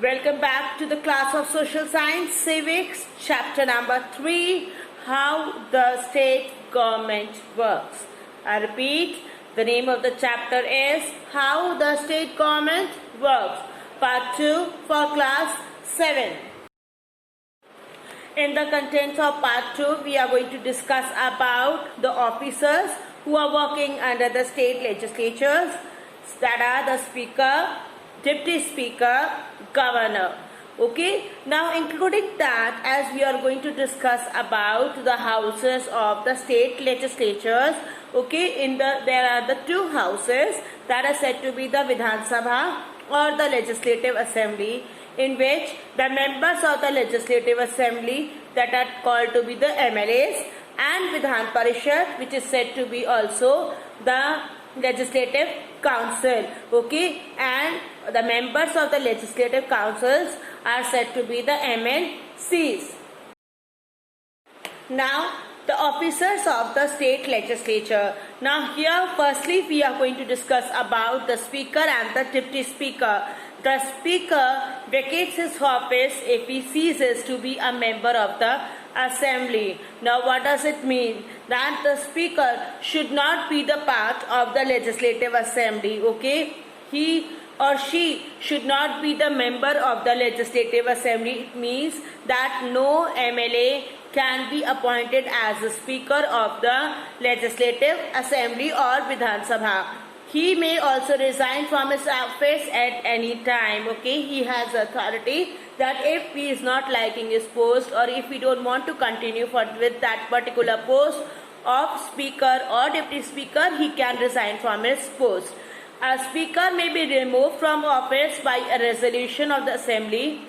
Welcome back to the class of Social Science Civics, chapter number 3, How the State Government Works. I repeat, the name of the chapter is How the State Government Works, part 2 for class 7. In the contents of part 2, we are going to discuss about the officers who are working under the state legislatures, that are the Speaker, Deputy Speaker, Governor. Okay, now including that, as we are going to discuss about the houses of the state legislatures. Okay, there are the two houses that are said to be the Vidhan Sabha or the Legislative Assembly, in which the members of the Legislative Assembly that are called to be the MLAs, and Vidhan Parishad, which is said to be also the Legislative Council. Okay, and the members of the legislative councils are said to be the MLCs. Now, the officers of the state legislature. Now here firstly we are going to discuss about the Speaker and the Deputy Speaker. The Speaker vacates his office if he ceases to be a member of the Assembly. Now what does it mean? That the Speaker should not be the part of the Legislative Assembly. Okay, he or she should not be the member of the Legislative Assembly. It means that no MLA can be appointed as the Speaker of the Legislative Assembly or Vidhan Sabha. He may also resign from his office at any time. Okay, he has authority that if he is not liking his post, or if he don't want to continue with that particular post of Speaker or Deputy Speaker, he can resign from his post. A Speaker may be removed from office by a resolution of the Assembly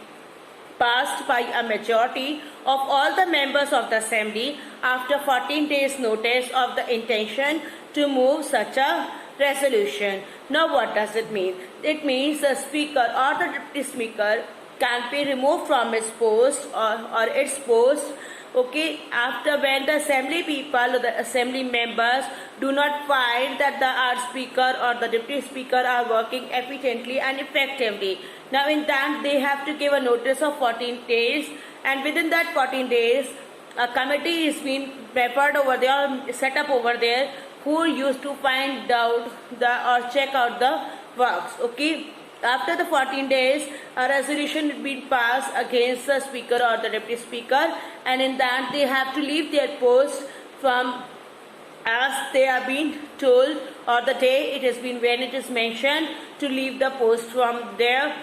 passed by a majority of all the members of the Assembly after 14 days notice of the intention to move such a resolution. Now what does it mean? It means the Speaker or the Deputy Speaker can be removed from his post or its post, okay, after when the Assembly people or the Assembly members do not find that our Speaker or the Deputy Speaker are working efficiently and effectively. Now in that they have to give a notice of 14 days, and within that 14 days a committee is being prepared over there, set up over there, who used to find out or check out the works. Okay, after the 14 days a resolution will be passed against the Speaker or the Deputy Speaker, and in that they have to leave their post from as they are being told, or the day it has been when it is mentioned to leave the post from their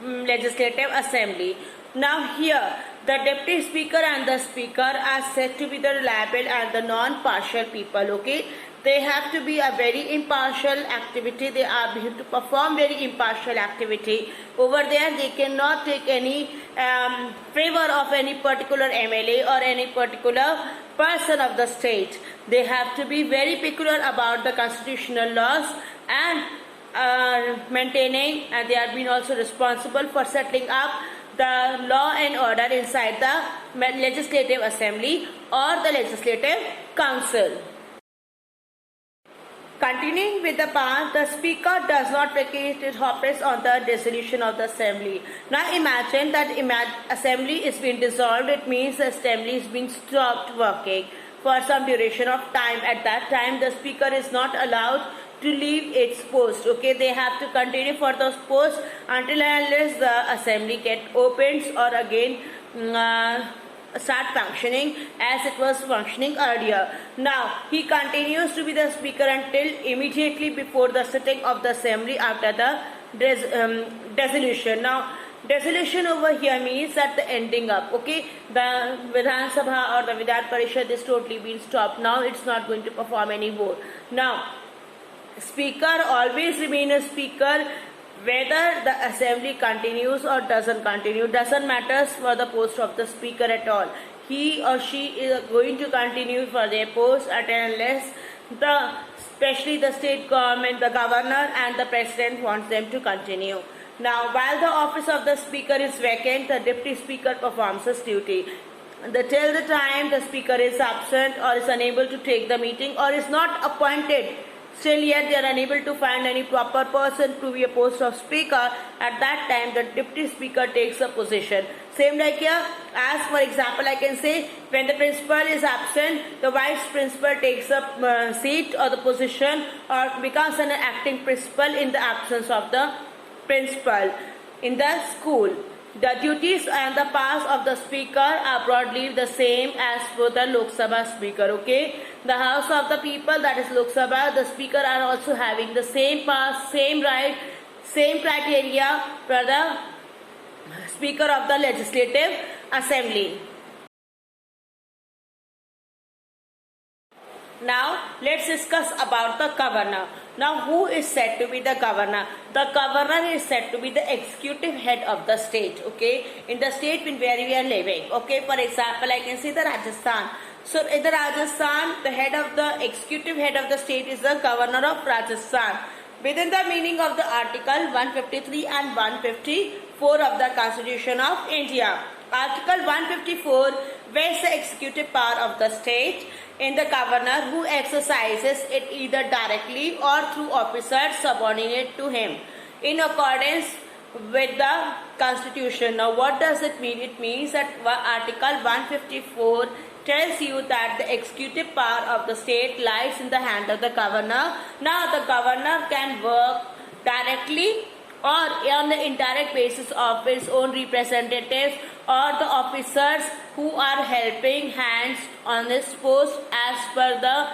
Legislative Assembly. Now here the Deputy Speaker and the Speaker are said to be the reliable and the non-partial people. Okay, they have to be a very impartial activity. They are to perform very impartial activity. Over there they cannot take any favor of any particular MLA or any particular person of the state. They have to be very peculiar about the constitutional laws and maintaining, and they are being also responsible for settling up the law and order inside the Legislative Assembly or the Legislative Council. Continuing with the part, the Speaker does not vacate his office on the dissolution of the Assembly. Now imagine that Assembly is being dissolved. It means the Assembly is being stopped working for some duration of time. At that time the Speaker is not allowed to leave its post. Okay, they have to continue for those posts until and unless the Assembly get opened or again start functioning as it was functioning earlier. Now he continues to be the Speaker until immediately before the sitting of the Assembly after the dissolution. Now dissolution over here means that the ending up. Okay, the Vidhan Sabha or the Vidhan Parishad is totally been stopped. Now it's not going to perform anymore. Now Speaker always remain a Speaker whether the Assembly continues or doesn't continue. Doesn't matter for the post of the Speaker at all. He or she is going to continue for their post unless especially the state government, the Governor and the President wants them to continue. Now while the office of the Speaker is vacant, the Deputy Speaker performs his duty. Till the time the Speaker is absent or is unable to take the meeting or is not appointed still yet they are unable to find any proper person to be a post of speaker, at that time the deputy speaker takes a position. Same like here, as for example I can say, when the principal is absent, the vice principal takes a seat or the position or becomes an acting principal in the absence of the principal in the school. The duties and the powers of the speaker are broadly the same as for the Lok Sabha speaker. Okay, the House of the People, that is Lok Sabha, the speaker are also having the same powers, same right, same criteria for the Speaker of the Legislative Assembly. Now let's discuss about the governor. Now who is said to be the governor? The governor is said to be the executive head of the state, okay, in the state in where we are living. Okay, for example I can say the Rajasthan. So in the Rajasthan, the executive head of the state is the governor of Rajasthan, within the meaning of the article 153 and 154 of the Constitution of India. Article 154 vests the executive power of the state in the governor, who exercises it either directly or through officers subordinate to him in accordance with the Constitution. Now what does it mean? It means that Article 154 tells you that the executive power of the state lies in the hand of the governor. Now the governor can work directly or on the indirect basis of his own representatives or the officers who are helping hands on this post as per the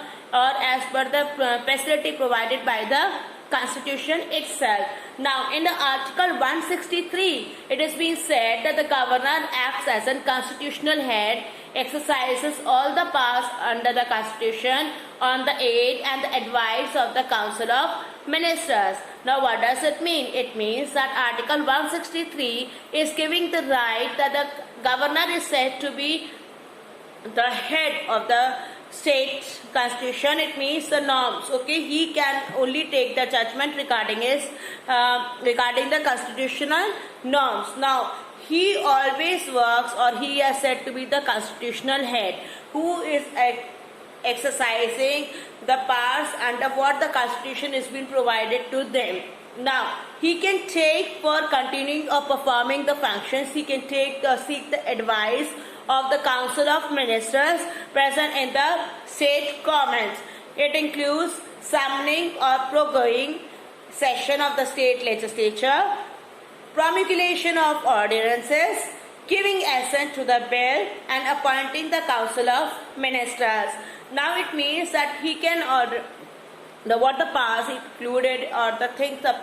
facility provided by the Constitution itself. Now in the Article 163, it has been said that the governor acts as a constitutional head, exercises all the powers under the Constitution on the aid and the advice of the Council of Ministers. Now what does it mean? It means that Article 163 is giving the right that the governor is said to be the head of the state constitution. It means the norms. Okay, he can only take the judgment regarding the constitutional norms. Now he always works, or he is said to be the constitutional head, who is exercising the powers under what the Constitution has been provided to them. Now he can take, for continuing or performing the functions, he can seek the advice of the Council of Ministers present in the state governments. It includes summoning or proroguing session of the state legislature, promulgation of ordinances, giving assent to the bill, and appointing the Council of Ministers. Now it means that he can order what the powers included, or the things, the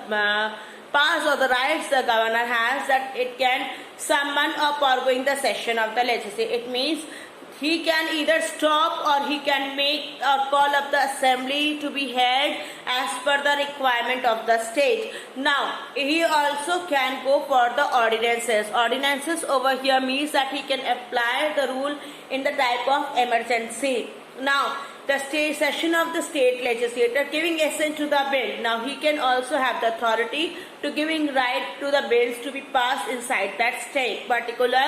powers or the rights the governor has, that it can summon or proroguing the session of the legislature. It means he can either stop or he can make or call up the assembly to be held as per the requirement of the state. Now he also can go for the ordinances. Ordinances over here means that he can apply the rule in the type of emergency. Now the state session of the state legislature giving assent to the bill. Now he can also have the authority to giving right to the bills to be passed inside that particular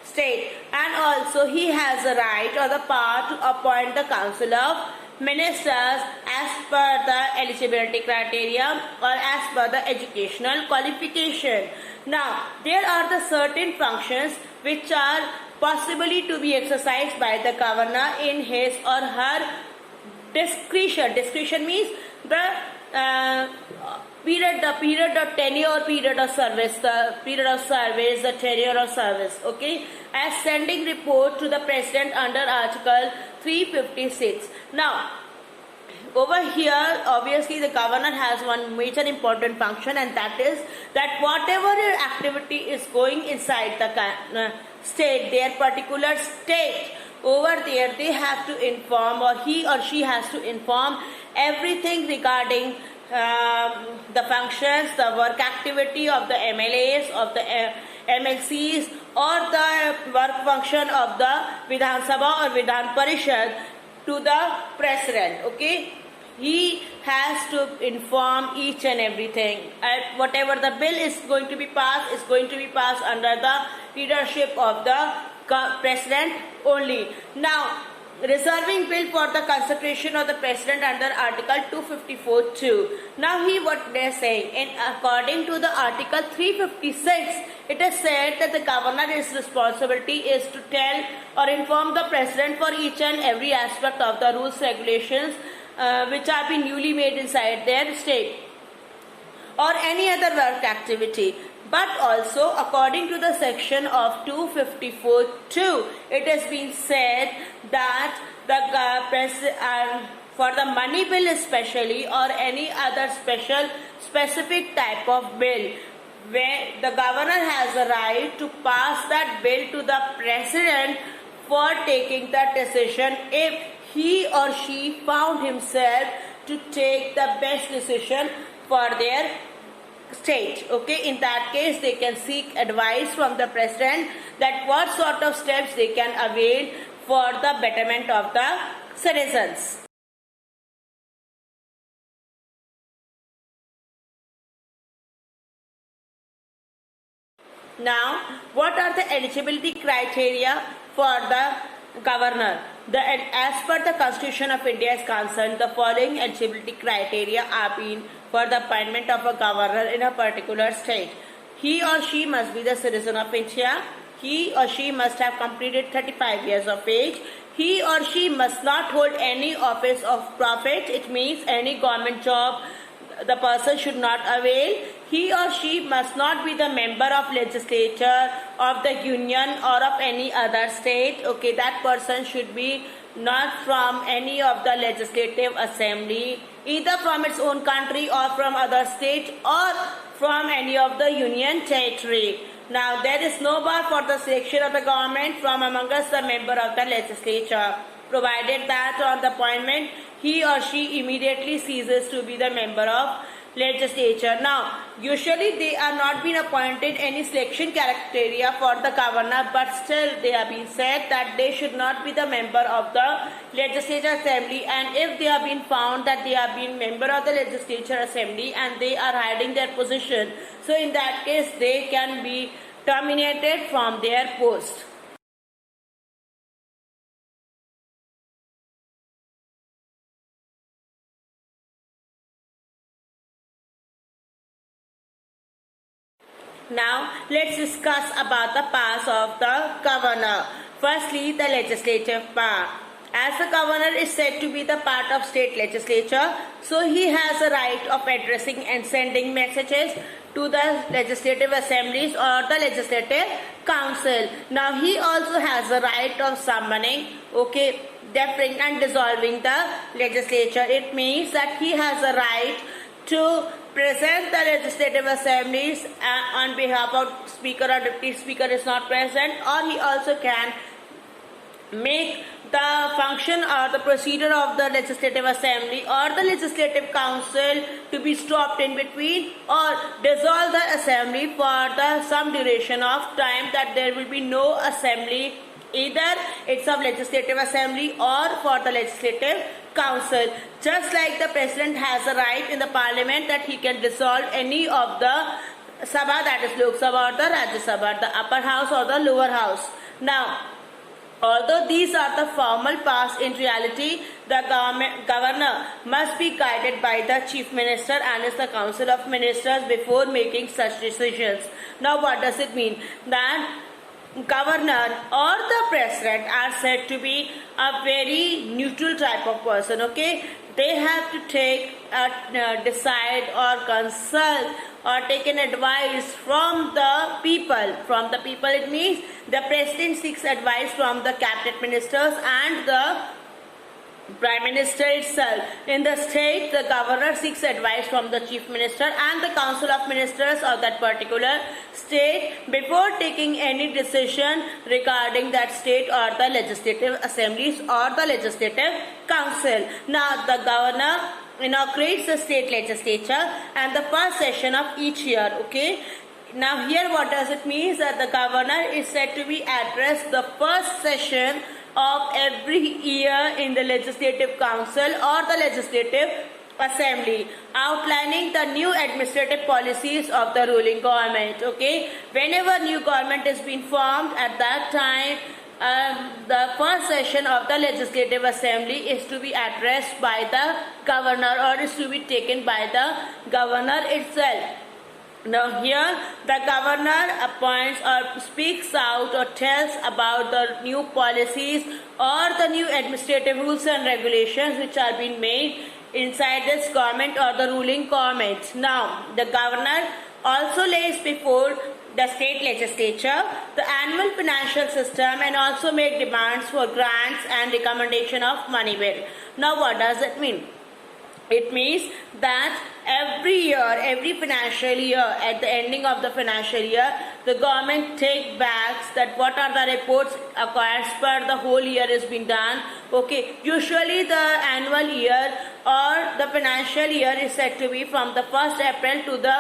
state, and also he has the right or the power to appoint the Council of Ministers as per the eligibility criteria or as per the educational qualification. Now there are the certain functions which are possibly to be exercised by the governor in his or her discretion. Discretion means the period of tenure or period of service, the tenure of service. Okay, as sending report to the president under Article 356. Now over here, obviously the governor has one major important function, and that is that whatever activity is going inside the state, their particular state, over there they have to inform, or he or she has to inform everything regarding the functions, the work activity of the MLAs, of the MLCs, or the work function of the Vidhan Sabha or Vidhan Parishad to the president. Okay, he has to inform each and everything, and whatever the bill is going to be passed under the leadership of the president only. Now reserving bill for the consideration of the president under Article 254(2). Now what they're saying, in according to the Article 356, it is said that the governor's responsibility is to tell or inform the president for each and every aspect of the rules, regulations which are being newly made inside their state or any other work activity. But also according to the section of 254(2), it has been said that the for the money bill especially or any other specific type of bill, where the governor has a right to pass that bill to the president for taking the decision if he or she found himself to take the best decision for their state. Okay, in that case they can seek advice from the president that what sort of steps they can avail for the betterment of the citizens. Now, what are the eligibility criteria for the governor? As per the Constitution of India is concerned, the following eligibility criteria are being for the appointment of a governor in a particular state. He or she must be the citizen of India. He or she must have completed 35 years of age. He or she must not hold any office of profit. It means any government job the person should not avail. He or she must not be the member of legislature of the union or of any other state. Okay, that person should be not from any of the legislative assembly, either from its own country or from other state or from any of the union territory. Now, there is no bar for the selection of the government from among us the member of the legislature, provided that on the appointment he or she immediately ceases to be the member of legislature. Now, usually they are not being appointed any selection criteria for the governor, but still they have been said that they should not be the member of the legislature assembly, and if they have been found that they have been member of the legislature assembly and they are hiding their position, so in that case they can be terminated from their post. Now, let's discuss about the powers of the governor. Firstly, the legislative power. As the governor is said to be the part of state legislature, so he has a right of addressing and sending messages to the legislative assemblies or the legislative council. Now, he also has a right of summoning, deferring and dissolving the legislature. It means that he has a right to present the legislative assemblies on behalf of speaker or deputy speaker is not present, or he also can make the function or the procedure of the legislative assembly or the legislative council to be stopped in between, or dissolve the assembly for some duration of time, that there will be no assembly, either it's of legislative assembly or for the legislative council. Just like the president has a right in the parliament that he can dissolve any of the Sabha, that is Lok Sabha or the Rajya Sabha, the upper house or the lower house. Now, although these are the formal powers, in reality the governor must be guided by the chief minister and is the council of ministers before making such decisions. Now, what does it mean? That governor or the president are said to be a very neutral type of person. They have to decide or consult or take an advice from the people. From the people, it means the president seeks advice from the cabinet ministers and the Prime Minister itself. In the state, the governor seeks advice from the chief minister and the council of ministers of that particular state before taking any decision regarding that state or the legislative assemblies or the legislative council. Now, the governor inaugurates the state legislature and the first session of each year. Now, here what does it mean? That the governor is said to be addressed the first session of every year in the legislative council or the legislative assembly, outlining the new administrative policies of the ruling government. Whenever new government is being formed, at that time the first session of the Legislative Assembly is to be addressed by the governor, or is to be taken by the governor itself. Now here the governor appoints or speaks out or tells about the new policies or the new administrative rules and regulations which are being made inside this government or the ruling government. Now the governor also lays before the state legislature the annual financial system and also make demands for grants and recommendation of money bill. Now what does it mean? It means that every year, every financial year, at the ending of the financial year, the government take back that what are the reports as per the whole year is being done. Okay, usually the annual year or the financial year is said to be from the 1st April to the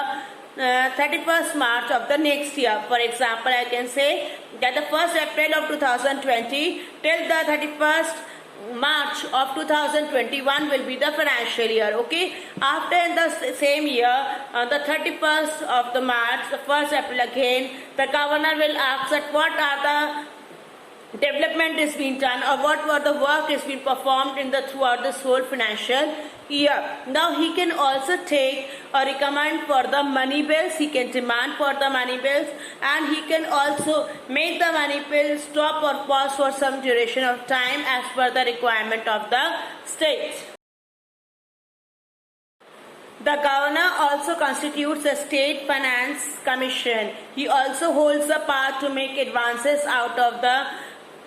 31st March of the next year. For example, I can say that the 1st April of 2020 till the 31st March of 2021 will be the financial year. Okay, after in the same year, on the 31st of the March, the 1st April again, the governor will ask that what are the development is being done or what were the work is being performed in the throughout this whole financial year. Now he can also take or recommend for the money bills, he can demand for the money bills, and he can also make the money bill stop or pause for some duration of time as per the requirement of the state. The governor also constitutes a state finance commission. He also holds the power to make advances out of the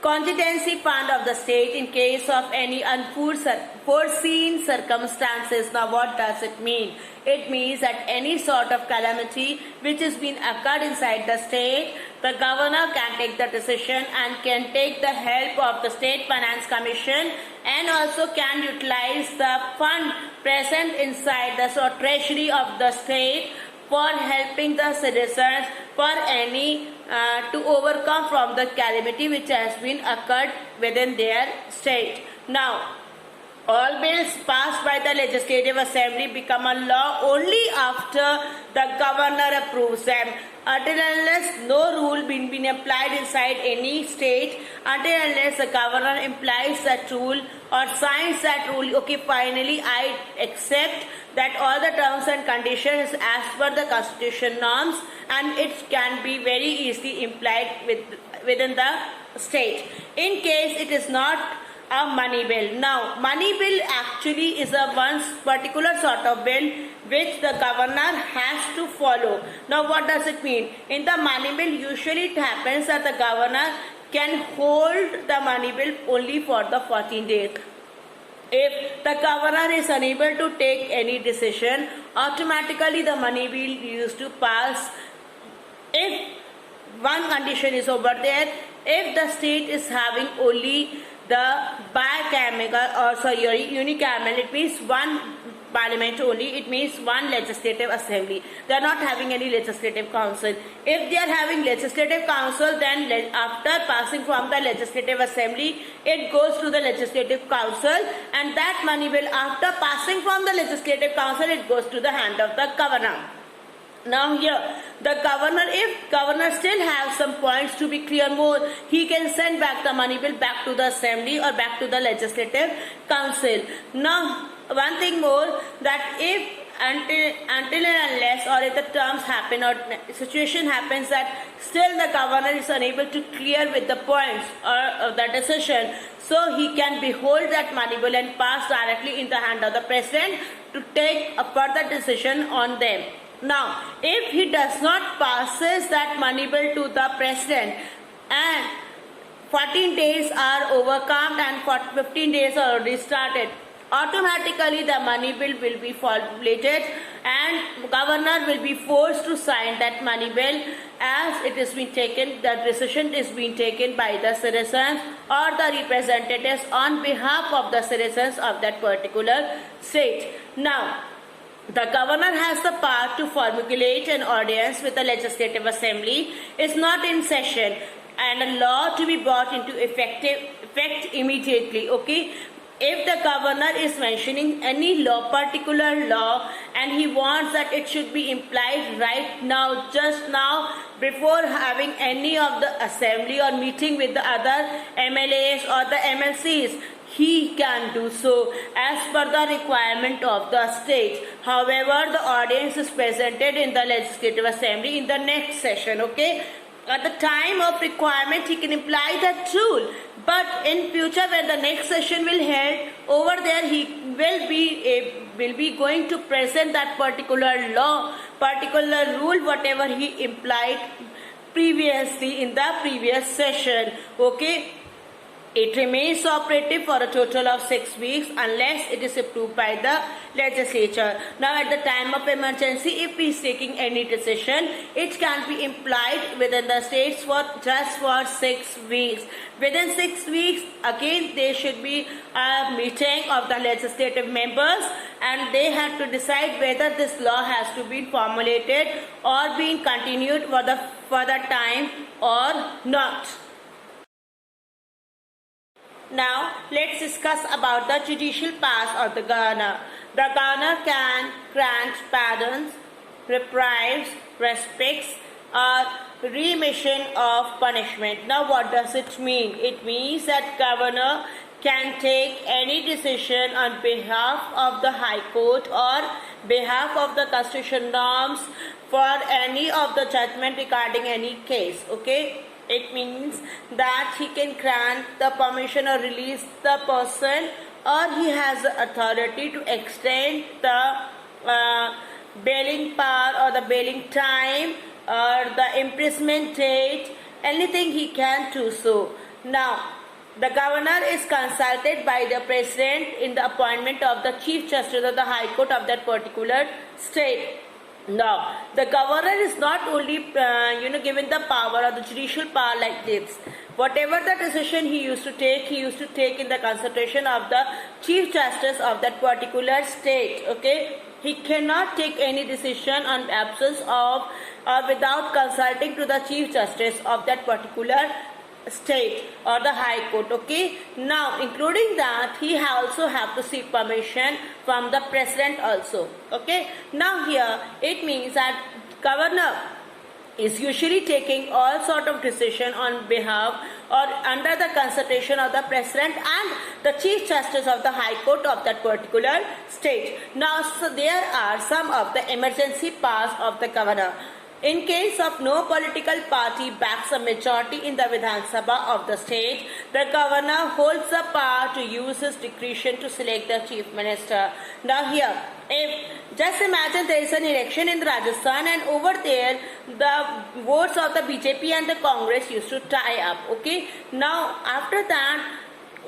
contingency fund of the state in case of any unforeseen circumstances. Now what does it mean? It means that any sort of calamity which has been occurred inside the state, the governor can take the decision and can take the help of the State Finance Commission and also can utilize the fund present inside the treasury of the state for helping the citizens for any to overcome from the calamity which has been occurred within their state. Now, all bills passed by the Legislative Assembly become a law only after the governor approves them. Until unless no rule been applied inside any state, until unless the governor implies that rule or signs that rule, okay, finally I accept that all the terms and conditions as per the constitution norms, and it can be very easily implied within the state. In case it is not a money bill. Now, money bill actually is a one particular sort of bill which the governor has to follow. Now, what does it mean? In the money bill, usually it happens that the governor can hold the money bill only for the 14 days. If the governor is unable to take any decision, automatically the money bill used to pass. If one condition is over there, if the state is having only the unicameral, it means one parliament only, it means one legislative assembly. They are not having any legislative council. If they are having legislative council, then after passing from the legislative assembly, it goes to the legislative council, and that money bill, after passing from the legislative council, it goes to the hand of the governor. Now here, the governor, if governor still has some points to be clear more, he can send back the money bill back to the assembly or back to the legislative council. Now, one thing more, that if until and unless or if the terms happen or situation happens that still the governor is unable to clear with the points or the decision, so he can behold that money bill and pass directly in the hand of the president to take a further decision on them. Now, if he does not passes that money bill to the president and 14 days are overcome and 15 days are already started, automatically the money bill will be formulated and governor will be forced to sign that money bill as it is being taken, the decision is being taken by the citizens or the representatives on behalf of the citizens of that particular state. Now, the governor has the power to formulate an ordinance with the legislative assembly is not in session and a law to be brought into effect immediately. Okay, if the governor is mentioning any law, particular law, and he wants that it should be implied right now, just now, before having any of the assembly or meeting with the other MLAs or the MLCs. He can do so as per the requirement of the state. However, the audience is presented in the Legislative Assembly in the next session, okay? At the time of requirement, he can apply that rule. But in future, when the next session will held, over there he will be going to present that particular law, particular rule, whatever he implied previously in the previous session, okay? It remains operative for a total of 6 weeks unless it is approved by the legislature. Now, at the time of emergency, if he is taking any decision, it can be implied within the states for just for 6 weeks. Within 6 weeks, again, there should be a meeting of the legislative members, and they have to decide whether this law has to be formulated or being continued for the further time or not. Now, let's discuss about the judicial powers of the governor. The governor can grant pardons, reprieves, respites, or remission of punishment. Now, what does it mean? It means that governor can take any decision on behalf of the High Court or behalf of the constitutional norms for any of the judgment regarding any case, okay? It means that he can grant the permission or release the person, or he has the authority to extend the bailing power or the bailing time or the imprisonment date, anything he can do so. Now, the governor is consulted by the president in the appointment of the Chief Justice of the High Court of that particular state. Now, the governor is not only given the power or the judicial power like this. Whatever the decision he used to take in the consultation of the Chief Justice of that particular state. Okay, he cannot take any decision on absence of or without consulting to the Chief Justice of that particular state or the High Court. Okay, now including that, he also have to seek permission from the president also. Okay, now here it means that governor is usually taking all sort of decision on behalf or under the consultation of the president and the Chief Justice of the High Court of that particular state. Now, so there are some of the emergency powers of the governor. In case of no political party backs a majority in the Vidhan Sabha of the state, the governor holds the power to use his discretion to select the chief minister. Now here, if just imagine there is an election in Rajasthan and over there the votes of the BJP and the Congress used to tie up. Okay, now after that,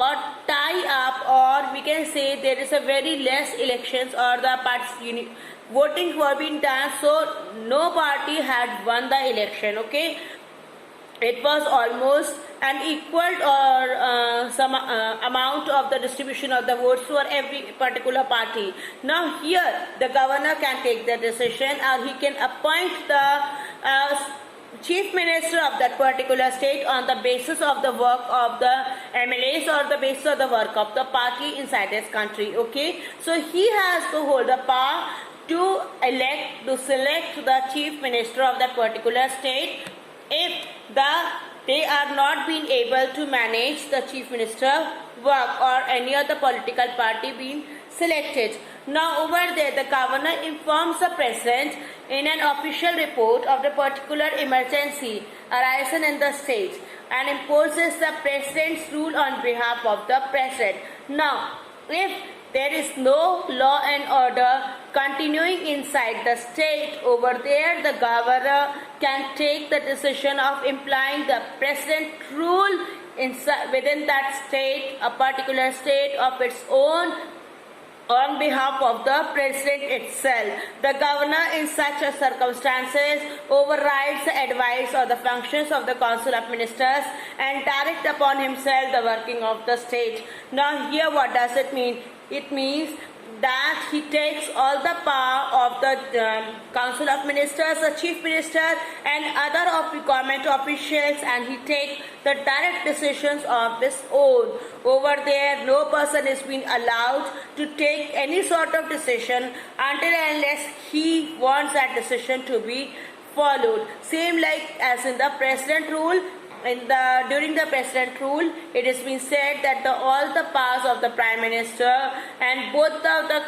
or tie up, or we can say there is a very less elections or the parties voting were being done, so no party had won the election. Okay, it was almost an equal or some amount of the distribution of the votes for every particular party. Now here the governor can take the decision, or he can appoint the chief minister of that particular state on the basis of the work of the MLAs or the basis of the work of the party inside this country. Okay, so he has to hold the power to select the chief minister of that particular state if they are not being able to manage the chief minister work or any other political party being selected. Now over there, the governor informs the president in an official report of the particular emergency arisen in the state and imposes the president's rule on behalf of the president. Now, if there is no law and order continuing inside the state, over there the governor can take the decision of implying the president rule within that state, a particular state of its own, on behalf of the president itself. The governor in such circumstances overrides the advice or the functions of the council of ministers and direct upon himself the working of the state. Now here what does it mean? It means that he takes all the power of the Council of Ministers, the Chief Minister and other of the government officials, and he takes the direct decisions of his own. Over there, no person is being allowed to take any sort of decision until and unless he wants that decision to be followed. Same like as in the President rule. During the President rule, it has been said that all the powers of the Prime Minister and both of the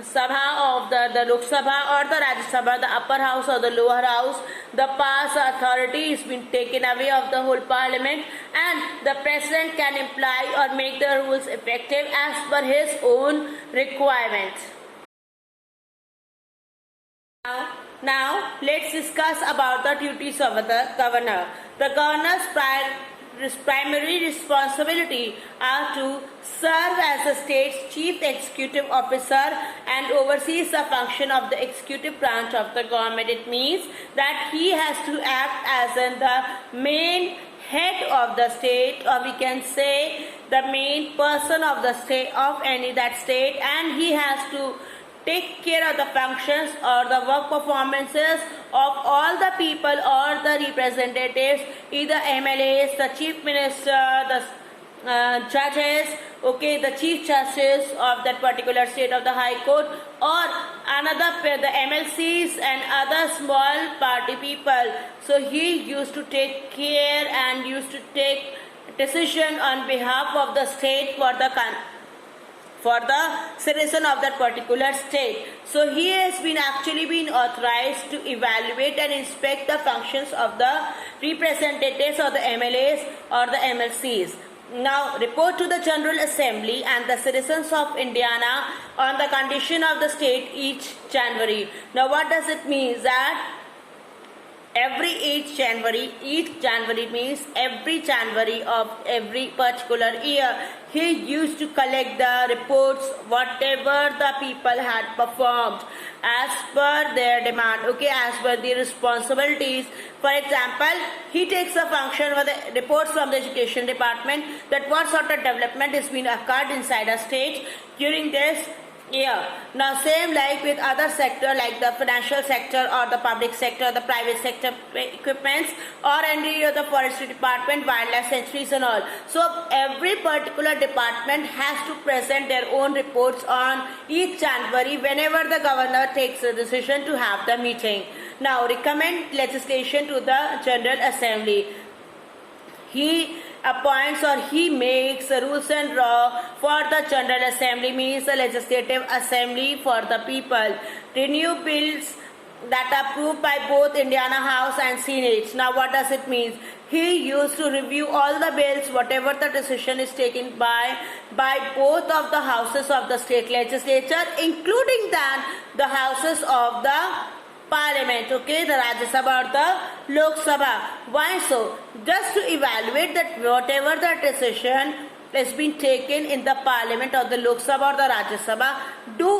Sabha of the Lok Sabha or the Rajya Sabha, the upper house or the lower house, the powers authority is been taken away of the whole Parliament, and the President can imply or make the rules effective as per his own requirements. Now, let's discuss about the duties of the governor. The governor's primary responsibility are to serve as the state's chief executive officer and oversees the function of the executive branch of the government. It means that he has to act as in the main head of the state, or we can say the main person of the state, of any that state, and he has to take care of the functions or the work performances of all the people or the representatives, either MLAs, the Chief Minister, the judges, okay, the Chief Justice of that particular state of the High Court, or the MLCs and other small party people. So he used to take care and used to take decision on behalf of the state for the citizen of that particular state. So he has actually been authorized to evaluate and inspect the functions of the representatives or the MLAs or the MLCs. Now, report to the General Assembly and the citizens of Indiana on the condition of the state each January. Now, what does it mean? That each January means every January of every particular year, he used to collect the reports whatever the people had performed as per their demand, okay, as per the responsibilities. For example, he takes a function for the reports from the education department that what sort of development is being occurred inside a state during this year. Now, same like with other sector like the financial sector or the public sector, the private sector equipments, or any of the forestry department, wildlife sanctuaries and all. So every particular department has to present their own reports on each January whenever the governor takes a decision to have the meeting. Now, recommend legislation to the General Assembly. He appoints or he makes rules and law for the General Assembly, means the legislative assembly for the people. Renew bills that are approved by both Indiana House and Senate. Now, what does it mean? He used to review all the bills, whatever the decision is taken by both of the houses of the state legislature, including the houses of the Parliament, okay, the Rajya Sabha or the Lok Sabha. Why so? Just to evaluate that whatever the decision has been taken in the Parliament or the Lok Sabha or the Rajya Sabha,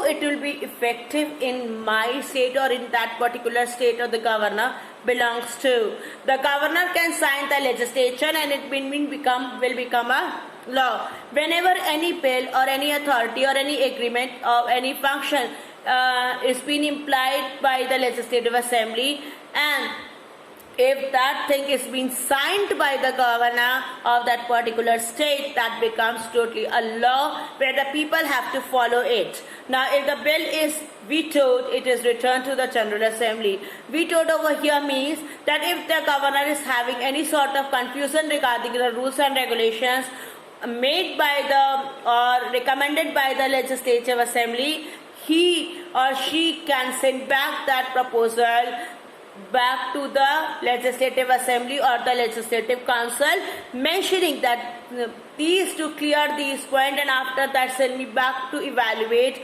it will be effective in my state or in that particular state or the governor belongs to. The governor can sign the legislation and it will become a law. Whenever any bill or any authority or any agreement or any function is being implied by the Legislative Assembly, and if that thing is being signed by the governor of that particular state, that becomes totally a law where the people have to follow it. Now, if the bill is vetoed, it is returned to the General Assembly. Vetoed over here means that if the governor is having any sort of confusion regarding the rules and regulations made by or recommended by the Legislative Assembly, he or she can send back that proposal back to the Legislative Assembly or the Legislative Council, mentioning that these to clear these points, and after that send me back to evaluate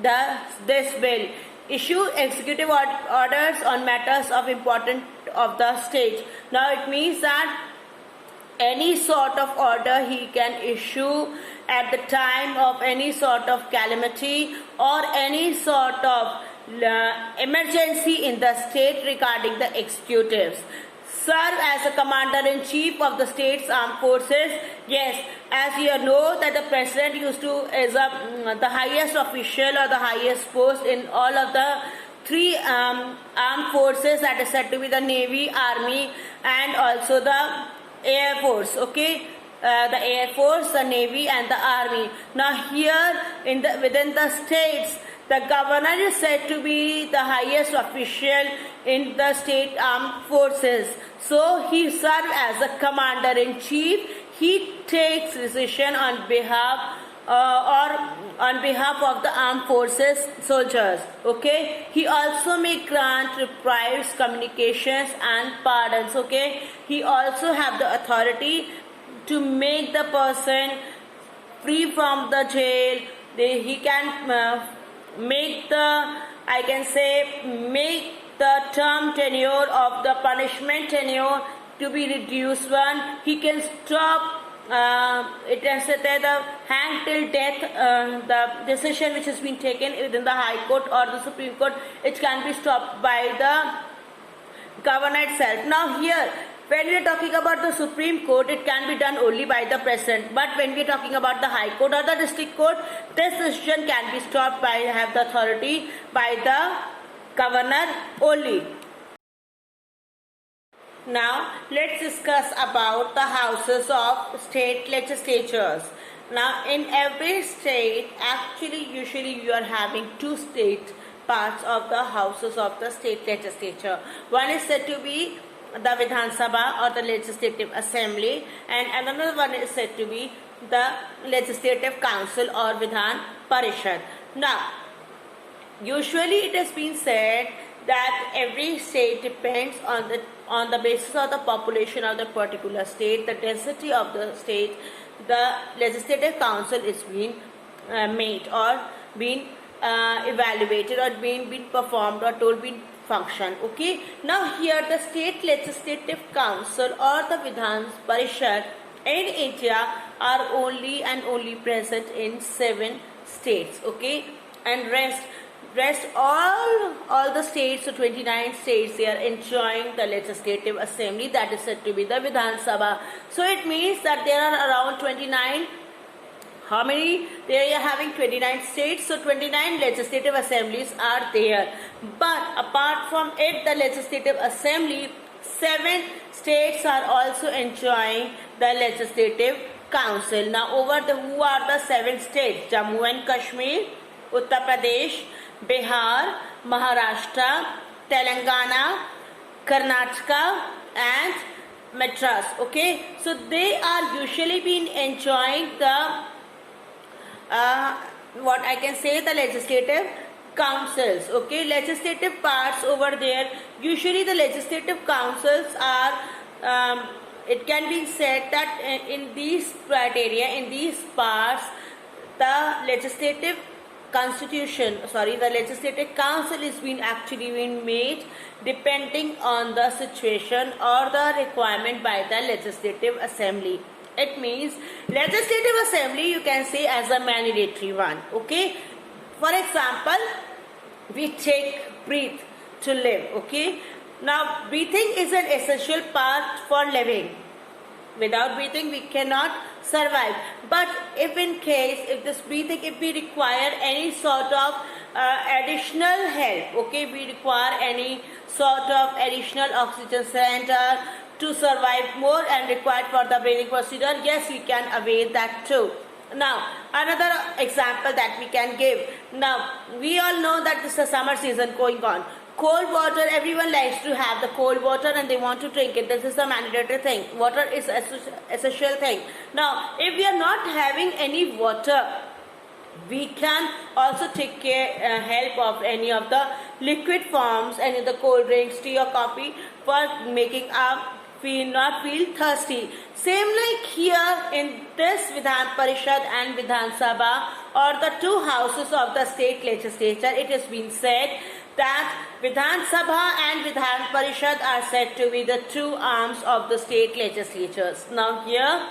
this bill. Issue executive orders on matters of importance of the state. Now, it means that any sort of order he can issue at the time of any sort of calamity or any sort of emergency in the state regarding the executives. serve as a commander-in-chief of the state's armed forces. Yes, as you know that the president used to is the highest official or the highest post in all of the three armed forces, that is said to be the Navy, Army, and also the Air Force. Okay, the Air Force, the Navy, and the Army. Now here within the states, the governor is said to be the highest official in the state armed forces. So he serves as a commander-in-chief. He takes decision on behalf on behalf of the armed forces soldiers. Okay, he also may grant reprieves, communications, and pardons. Okay, he also have the authority to make the person free from the jail. He can make the, I can say, make the term tenure of the punishment tenure to be reduced one. He can stop it has said the hang till death, the decision which has been taken within the High Court or the Supreme Court, it can be stopped by the governor itself. Now here, when we are talking about the Supreme Court, it can be done only by the President. But when we are talking about the High Court or the District Court, this decision can be stopped by, have the authority by the governor only. Now let's discuss about the houses of state legislatures. Now in every state, actually usually you are having two state parts of the houses of the state legislature. One is said to be the Vidhan Sabha or the Legislative Assembly, and another one is said to be the Legislative Council or Vidhan Parishad. Now, usually it has been said that every state depends on the basis of the population of the particular state, the density of the state, the Legislative Council is being made or being evaluated or being performed or told being function. Okay, now here the state legislative council or the Vidhan Parishad in India are only and only present in 7 states. Okay, and rest all the states, so 29 states, they are enjoying the legislative assembly, that is said to be the Vidhan Sabha. So it means that there are around 29. How many? They are having 29 states, so 29 legislative assemblies are there. But apart from it, the legislative assembly, 7 states are also enjoying the legislative council. Now who are the 7 states? Jammu and Kashmir, Uttar Pradesh, Bihar, Maharashtra, Telangana, Karnataka, and Madras. Okay, so they are usually been enjoying the what I can say, the legislative councils. Okay, legislative parts over there. Usually the legislative councils are it can be said that in these criteria, in these parts, the legislative legislative council is being actually been made depending on the situation or the requirement by the legislative assembly. It means legislative assembly you can say as a mandatory one. Okay, for example, we take breathe to live. Okay, now breathing is an essential part for living. Without breathing we cannot survive. But if in case, if this breathing, if we require any sort of additional help, okay, we require any sort of additional oxygen center to survive more and required for the breathing procedure, yes, we can avail that too. Now another example that we can give, now we all know that this is a summer season going on. Cold water, everyone likes to have the cold water and they want to drink it. This is a mandatory thing. Water is an essential thing. Now if we are not having any water, we can also take help of any of the liquid forms, any of the cold drinks, tea or coffee, for making our not feel thirsty. Same like here in this Vidhan Parishad and Vidhan Sabha, or the 2 houses of the state legislature, it has been said that Vidhan Sabha and Vidhan Parishad are said to be the 2 arms of the state legislatures. Now here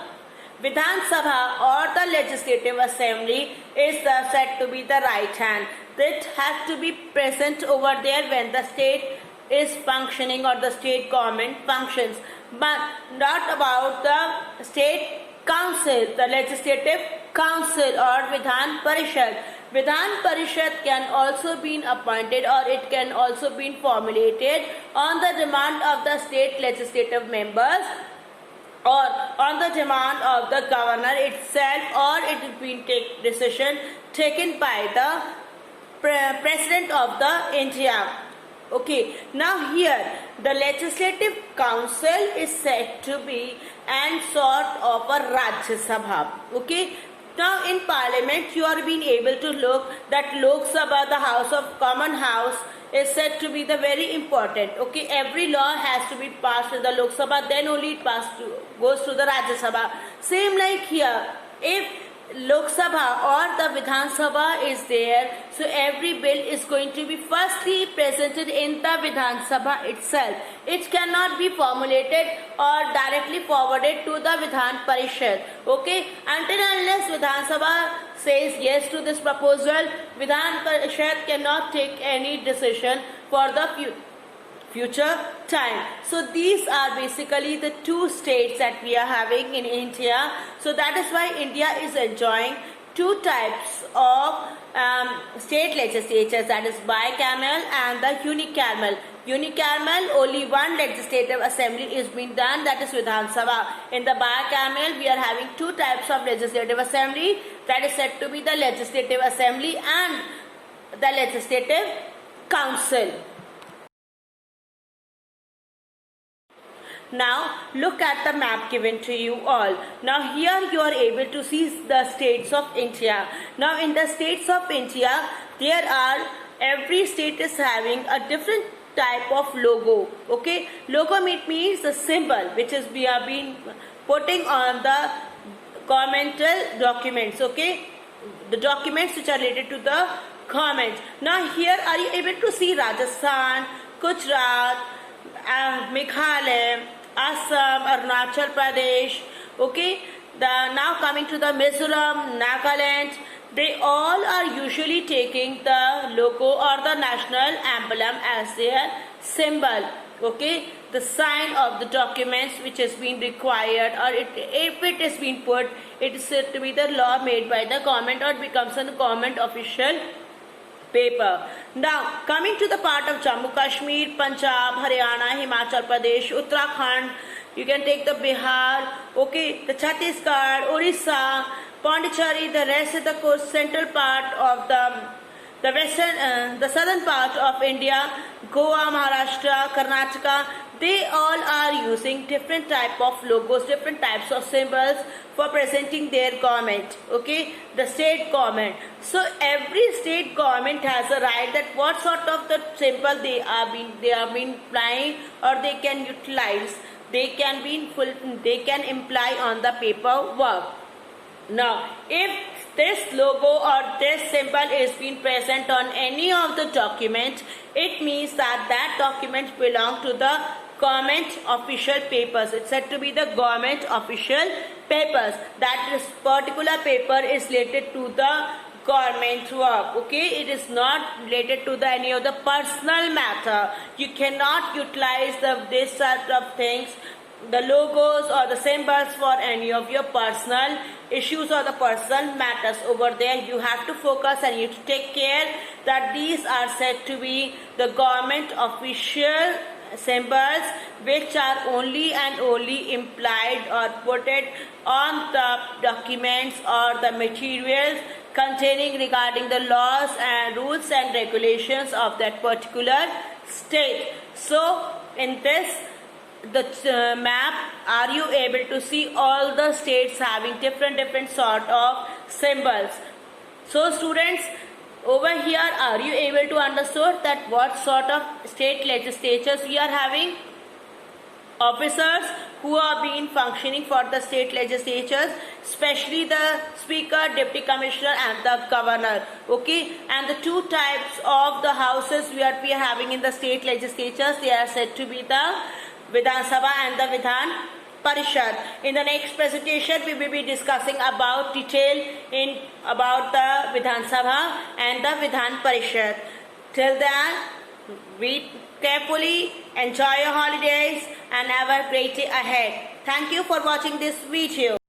Vidhan Sabha or the Legislative Assembly is said to be the right hand. That has to be present over there when the state is functioning or the state government functions, but not about the state council, the legislative council or Vidhan Parishad. Vidhan Parishad can also be appointed or it can also be formulated on the demand of the state legislative members or on the demand of the governor itself, or it has been decision taken by the President of the India. Okay, now here the Legislative Council is said to be and sort of a Rajya Sabha. Okay, now in Parliament you are being able to look that Lok Sabha, the House of Common House, is said to be the very important. Okay, every law has to be passed in the Lok Sabha, then only it goes to the Rajya Sabha. Same like here, if Lok Sabha or the Vidhan Sabha is there, so every bill is going to be firstly presented in the Vidhan Sabha itself. It cannot be formulated or directly forwarded to the Vidhan Parishad. Okay, until unless Vidhan Sabha says yes to this proposal, Vidhan Parishad cannot take any decision for the future time. So these are basically the two states that we are having in India. So that is why India is enjoying two types of state legislatures, that is bicameral and the unicameral. Unicameral, only one legislative assembly is being done, that is Vidhan Sabha. In the bicameral, we are having two types of legislative assembly, that is said to be the legislative assembly and the legislative council. Now look at the map given to you all. Now here you are able to see the states of India. Now in the states of India, every state is having a different type of logo. Okay, logo means the symbol which is we have been putting on the governmental documents. Okay, the documents which are related to the government. Now here are you able to see Rajasthan, Gujarat, Meghalaya, Assam, Arunachal Pradesh. Okay, now coming to the Mizoram, Nagaland, they all are usually taking the logo or the national emblem as their symbol. Okay, the sign of the documents which has been required, or if it is being put, it is said to be the law made by the government or becomes a government official paper. Now coming to the part of Jammu Kashmir, Punjab, Haryana, Himachal Pradesh, Uttarakhand, you can take the Bihar, okay, the Chhattisgarh, Orissa, Pondicherry, the rest of the central part of the western, the southern part of India, Goa, Maharashtra, Karnataka, they all are using different type of logos, different types of symbols for presenting their government. Okay, the state government. So every state government has a right that what sort of the symbol they are being applying or they can utilize. They can imply on the paperwork. Now, if this logo or this symbol is being present on any of the documents, it means that that document belongs to the government official papers. It's said to be the government official papers. That this particular paper is related to the government work. Okay, it is not related to any of the personal matter. You cannot utilize this sort of things, the logos or the symbols, for any of your personal issues or the personal matters over there. You have to focus and you have to take care that these are said to be the government official symbols which are only and only implied or put it on the documents or the materials containing regarding the laws and rules and regulations of that particular state. So in this map, are you able to see all the states having different sort of symbols? So students, over here, are you able to understand that what sort of state legislatures we are having? Officers who are being functioning for the state legislatures, especially the speaker, deputy commissioner and the governor. Okay, and the two types of the houses we are having in the state legislatures, they are said to be the Vidhan Sabha and the Vidhan Parishad. In the next presentation, we will be discussing about about the Vidhan Sabha and the Vidhan Parishad. Till then, Read carefully, enjoy your holidays, and have a great day ahead. Thank you for watching this video.